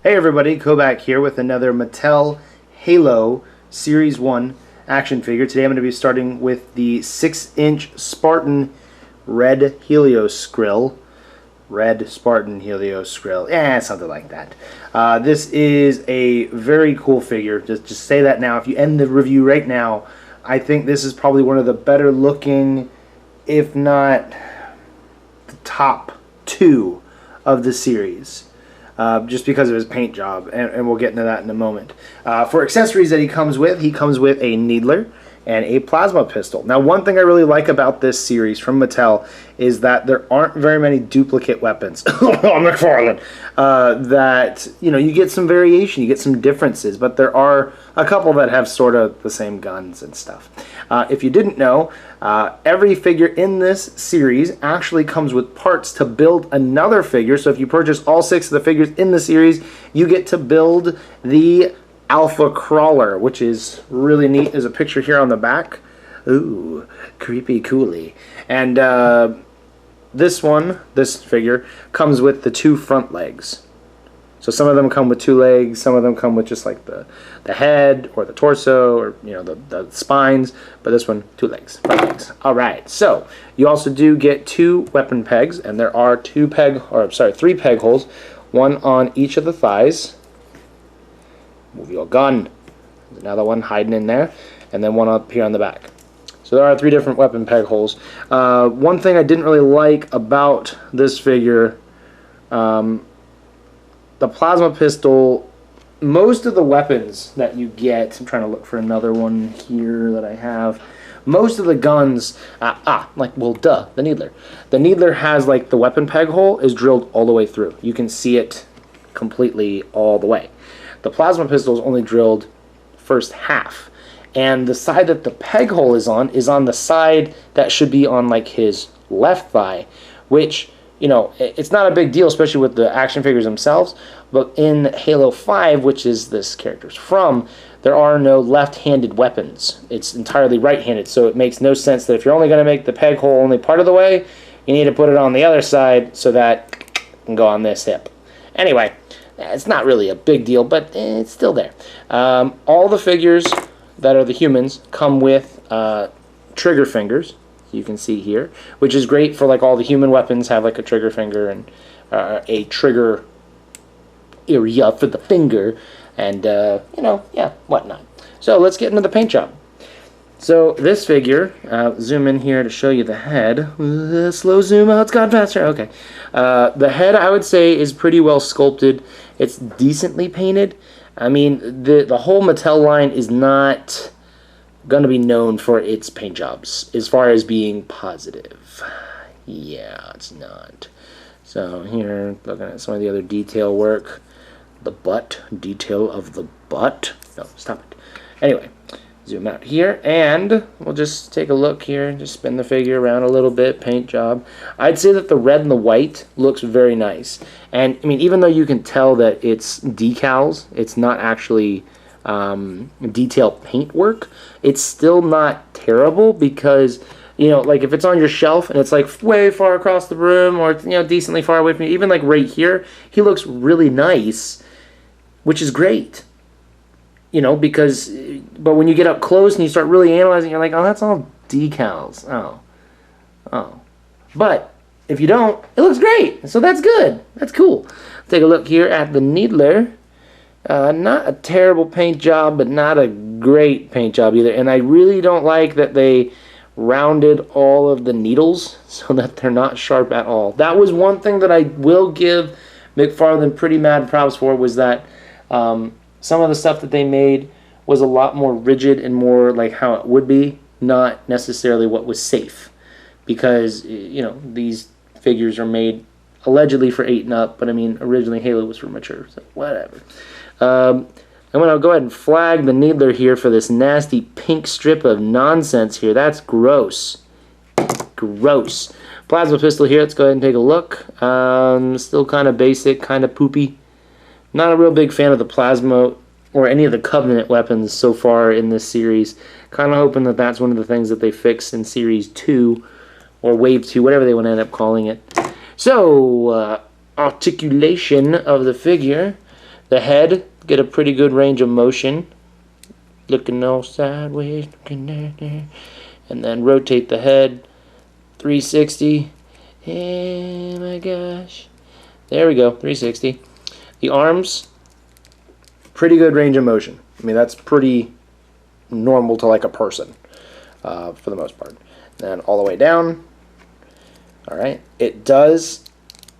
Hey everybody, KoBaC here with another Mattel Halo Series 1 action figure. Today I'm going to be starting with the 6-inch Spartan Red Helioskrill. Red Spartan Helioskrill. Something like that. This is a very cool figure. Just say that now. If you end the review right now, I think this is probably one of the better looking, if not the top 2 of the series. Just because of his paint job, and we'll get into that in a moment. For accessories that he comes with a needler and a plasma pistol. Now, one thing I really like about this series from Mattel is that there aren't very many duplicate weapons. McFarlane. That, you know, you get some variation, you get some differences, but there are a couple that have sort of the same guns and stuff. If you didn't know, every figure in this series actually comes with parts to build another figure. So if you purchase all 6 of the figures in the series, you get to build the Alpha Crawler, which is really neat. There's a picture here on the back. Ooh, creepy coolie. And this figure, comes with the 2 front legs. So some of them come with 2 legs, some of them come with just like the head or the torso, or you know, the spines, but this one 2 legs, front legs. All right. So you also do get 2 weapon pegs, and there are 3 peg holes, one on each of the thighs. Move your gun. There's another one hiding in there, and then one up here on the back. So there are 3 different weapon peg holes. One thing I didn't really like about this figure, the plasma pistol, most of the weapons that you get, I'm trying to look for another one here that I have, most of the guns, the needler. The needler has, like, the weapon peg hole is drilled all the way through. You can see it completely all the way. The plasma pistol is only drilled first half. And the side that the peg hole is on the side that should be on, like, his left thigh, which, you know, it's not a big deal, especially with the action figures themselves, but in Halo 5, which is this character's from, there are no left-handed weapons. It's entirely right-handed, so it makes no sense that if you're only going to make the peg hole only part of the way, you need to put it on the other side so that it can go on this hip. Anyway, it's not really a big deal, but it's still there. All the figures that are the humans come with trigger fingers, you can see here, which is great for, like, all the human weapons have like a trigger finger and a trigger area for the finger, and you know, yeah, whatnot. So let's get into the paint job. So this figure, zoom in here to show you the head. Slow zoom out, it's gone faster. Okay, the head, I would say, is pretty well sculpted. It's decently painted. I mean, the whole Mattel line is not going to be known for its paint jobs as far as being positive. Yeah, it's not. So here, looking at some of the other detail work. The butt, detail of the butt. No, stop it. Anyway, zoom out here, and we'll just take a look here, just spin the figure around a little bit, paint job. I'd say that the red and the white looks very nice. And, I mean, even though you can tell that it's decals, it's not actually detail paint work, it's still not terrible because, you know, like if it's on your shelf and it's like way far across the room or, you know, decently far away from you, even like right here, he looks really nice, which is great. You know, because, but when you get up close and you start really analyzing, you're like, oh, that's all decals. Oh. But if you don't, it looks great. So that's good. That's cool. Take a look here at the needler. Not a terrible paint job, but not a great paint job either. And I really don't like that they rounded all of the needles so that they're not sharp at all. That was one thing that I will give McFarlane pretty mad props for, was that some of the stuff that they made was a lot more rigid and more like how it would be, not necessarily what was safe. Because, you know, these figures are made allegedly for 8 and up, but I mean, originally Halo was for mature, so whatever. I'm going to go ahead and flag the needler here for this nasty pink strip of nonsense here. That's gross. Gross. Plasma pistol here, let's go ahead and take a look. Still kind of basic, kind of poopy. Not a real big fan of the plasma or any of the Covenant weapons so far in this series. Kind of hoping that that's one of the things that they fix in Series 2 or Wave 2, whatever they want to end up calling it. So, articulation of the figure. The head, get a pretty good range of motion. Looking all sideways, looking there. And then rotate the head 360. Oh my gosh. There we go, 360. The arms, pretty good range of motion. I mean, that's pretty normal to like a person for the most part. Then all the way down. All right, it does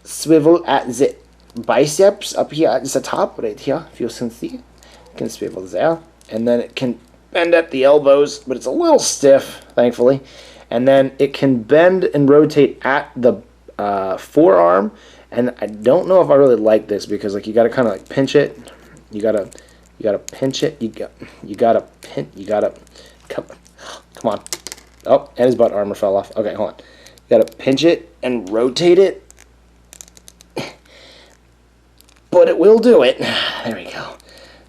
swivel at the biceps up here at the top, right here, if you can see. It can swivel there. And then it can bend at the elbows, but it's a little stiff, thankfully. And then it can bend and rotate at the forearm. And I don't know if I really like this because like you gotta kind of like pinch it. You gotta pinch it. You gotta come on. Oh, and his butt armor fell off. Okay, hold on. You gotta pinch it and rotate it. But it will do it. There we go.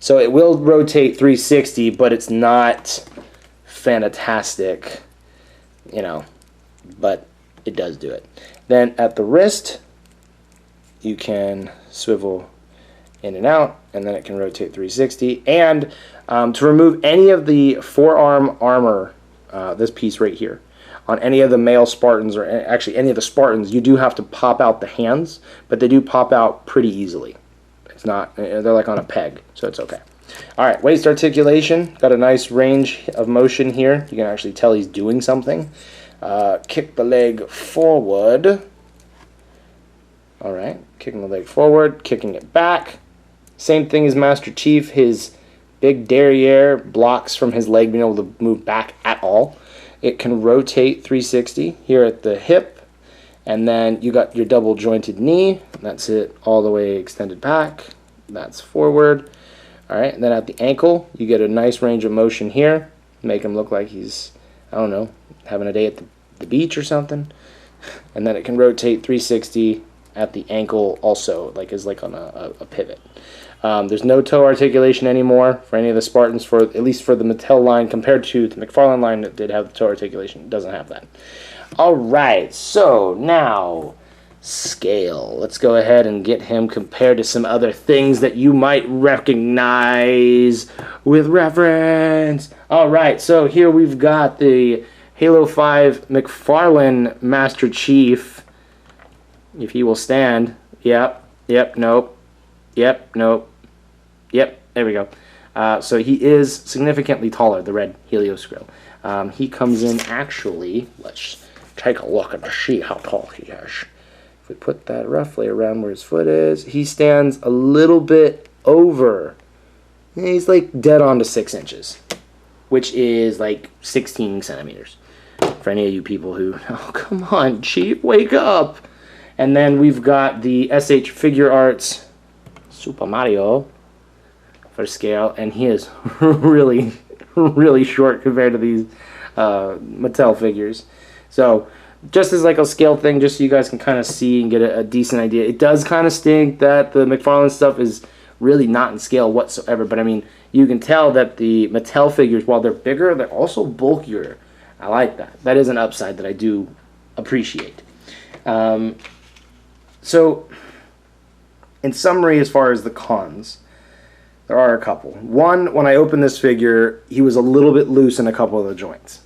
So it will rotate 360, but it's not fantastic, you know, but it does do it. Then at the wrist, you can swivel in and out, and then it can rotate 360. And to remove any of the forearm armor, this piece right here, on any of the male Spartans, or actually any of the Spartans, you do have to pop out the hands, but they do pop out pretty easily. It's not, they're like on a peg, so it's okay. All right, waist articulation, got a nice range of motion here. You can actually tell he's doing something. Kick the leg forward. All right, kicking the leg forward, kicking it back. Same thing as Master Chief. His big derriere blocks from his leg being able to move back at all. It can rotate 360 here at the hip. And then you got your double jointed knee. That's it all the way extended back. That's forward. All right, and then at the ankle, you get a nice range of motion here. Make him look like he's, I don't know, having a day at the beach or something. And then it can rotate 360 at the ankle also, like is like on a pivot. There's no toe articulation anymore for any of the Spartans, for at least for the Mattel line, compared to the McFarlane line that did have the toe articulation. It doesn't have that. All right, so now scale. Let's go ahead and get him compared to some other things that you might recognize with reference. All right, so here we've got the Halo 5 McFarlane Master Chief. If he will stand. Yep, nope. Yep, nope. Yep, there we go. So he is significantly taller, the red Helioskrill. He comes in actually, let's take a look and see how tall he is. If we put that roughly around where his foot is, he stands a little bit over. He's like dead on to 6 inches, which is like 16 centimeters. For any of you people who, oh, come on, Chief, wake up. And then we've got the SH Figure Arts Super Mario for scale, and he is really, really short compared to these Mattel figures. So just as like a scale thing, just so you guys can kind of see and get a decent idea. It does kind of stink that the McFarlane stuff is really not in scale whatsoever, but I mean, you can tell that the Mattel figures, while they're bigger, they're also bulkier. I like that. That is an upside that I do appreciate. So, in summary, as far as the cons, there are a couple. One, when I opened this figure, he was a little bit loose in a couple of the joints.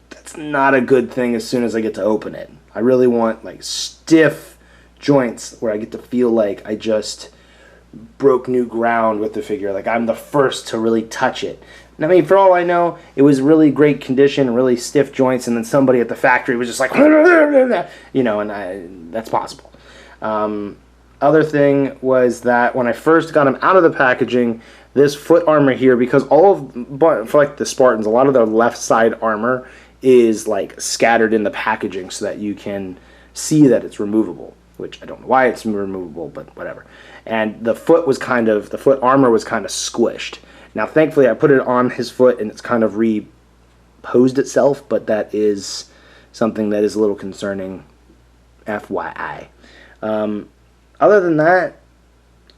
That's not a good thing as soon as I get to open it. I really want like stiff joints where I get to feel like I just broke new ground with the figure. Like I'm the first to really touch it. And I mean, for all I know, it was really great condition, really stiff joints, and then somebody at the factory was just like, you know, and that's possible. Other thing was that when I first got him out of the packaging, this foot armor here, because all of, for like the Spartans, a lot of their left side armor is like scattered in the packaging so that you can see that it's removable, which I don't know why it's removable, but whatever. And the foot armor was kind of squished. Now, thankfully, I put it on his foot and it's kind of reposed itself, but that is something that is a little concerning, FYI. Other than that,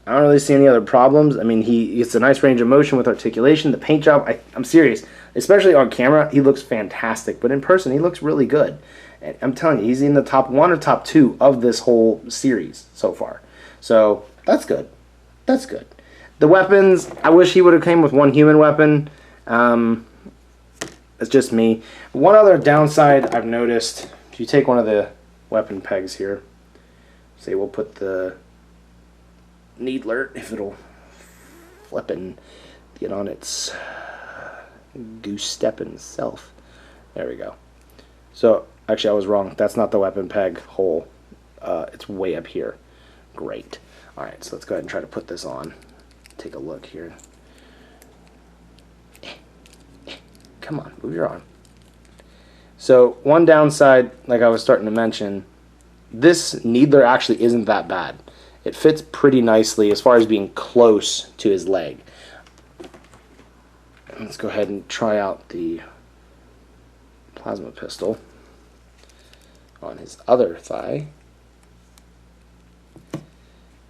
I don't really see any other problems. I mean, he gets a nice range of motion with articulation. The paint job, I'm serious, especially on camera, he looks fantastic. But in person, he looks really good. And I'm telling you, he's in the top 1 or top 2 of this whole series so far. So that's good. That's good. The weapons, I wish he would have came with one human weapon. It's just me. One other downside I've noticed, if you take one of the weapon pegs here, say we'll put the needler, if it'll flip and get on its goose stepping self. There we go. So, actually I was wrong. That's not the weapon peg hole. It's way up here. Great. Alright, so let's go ahead and try to put this on. Take a look here. Come on, move your arm. So, one downside, like I was starting to mention, this needler actually isn't that bad. It fits pretty nicely as far as being close to his leg. Let's go ahead and try out the plasma pistol on his other thigh.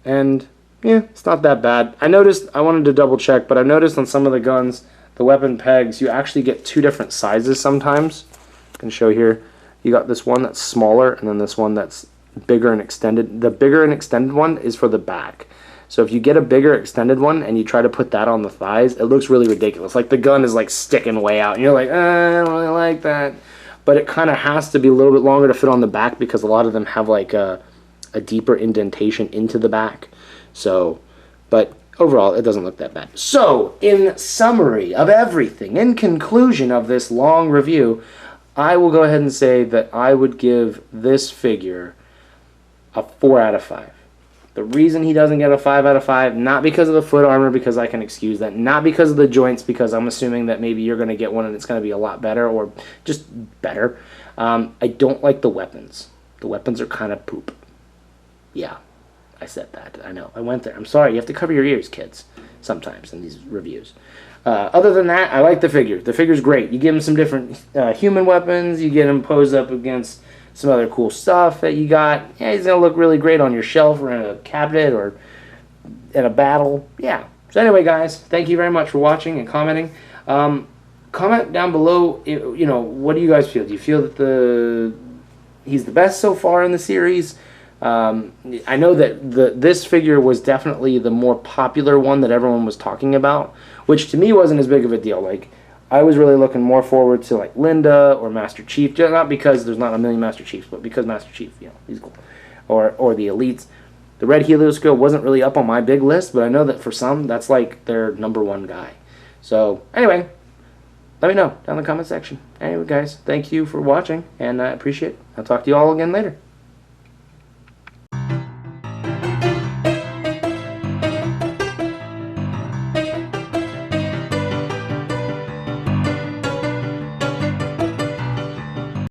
And yeah, it's not that bad. I noticed, I wanted to double check, but I noticed on some of the guns, the weapon pegs, you actually get two different sizes sometimes. I can show here. You got this one that's smaller, and then this one that's bigger and extended. The bigger and extended one is for the back. So if you get a bigger extended one and you try to put that on the thighs, it looks really ridiculous. Like the gun is like sticking way out, and you're like, I don't really like that. But it kind of has to be a little bit longer to fit on the back because a lot of them have like a deeper indentation into the back. So, but overall, it doesn't look that bad. So, in summary of everything, in conclusion of this long review, I will go ahead and say that I would give this figure a 4 out of 5. The reason he doesn't get a 5 out of 5, not because of the foot armor, because I can excuse that, not because of the joints, because I'm assuming that maybe you're going to get one and it's going to be a lot better, or just better. I don't like the weapons. The weapons are kind of poop. Yeah, I said that. I know. I went there. I'm sorry. You have to cover your ears, kids, sometimes in these reviews. Other than that, I like the figure. The figure's great. You give him some different human weapons. You get him posed up against some other cool stuff that you got. Yeah, he's going to look really great on your shelf or in a cabinet or in a battle. Yeah. So anyway, guys, thank you very much for watching and commenting. Comment down below, you know, what do you guys feel? Do you feel that he's the best so far in the series? I know that this figure was definitely the more popular one that everyone was talking about, which to me wasn't as big of a deal. Like, I was really looking more forward to like Linda or Master Chief, just not because there's not a million Master Chiefs, but because Master Chief, you know, he's cool, or the Elites. The Red Helioskrill wasn't really up on my big list, but I know that for some, that's like their #1 guy. So anyway, let me know down in the comment section. Anyway, guys, thank you for watching, and I appreciate it. I'll talk to you all again later.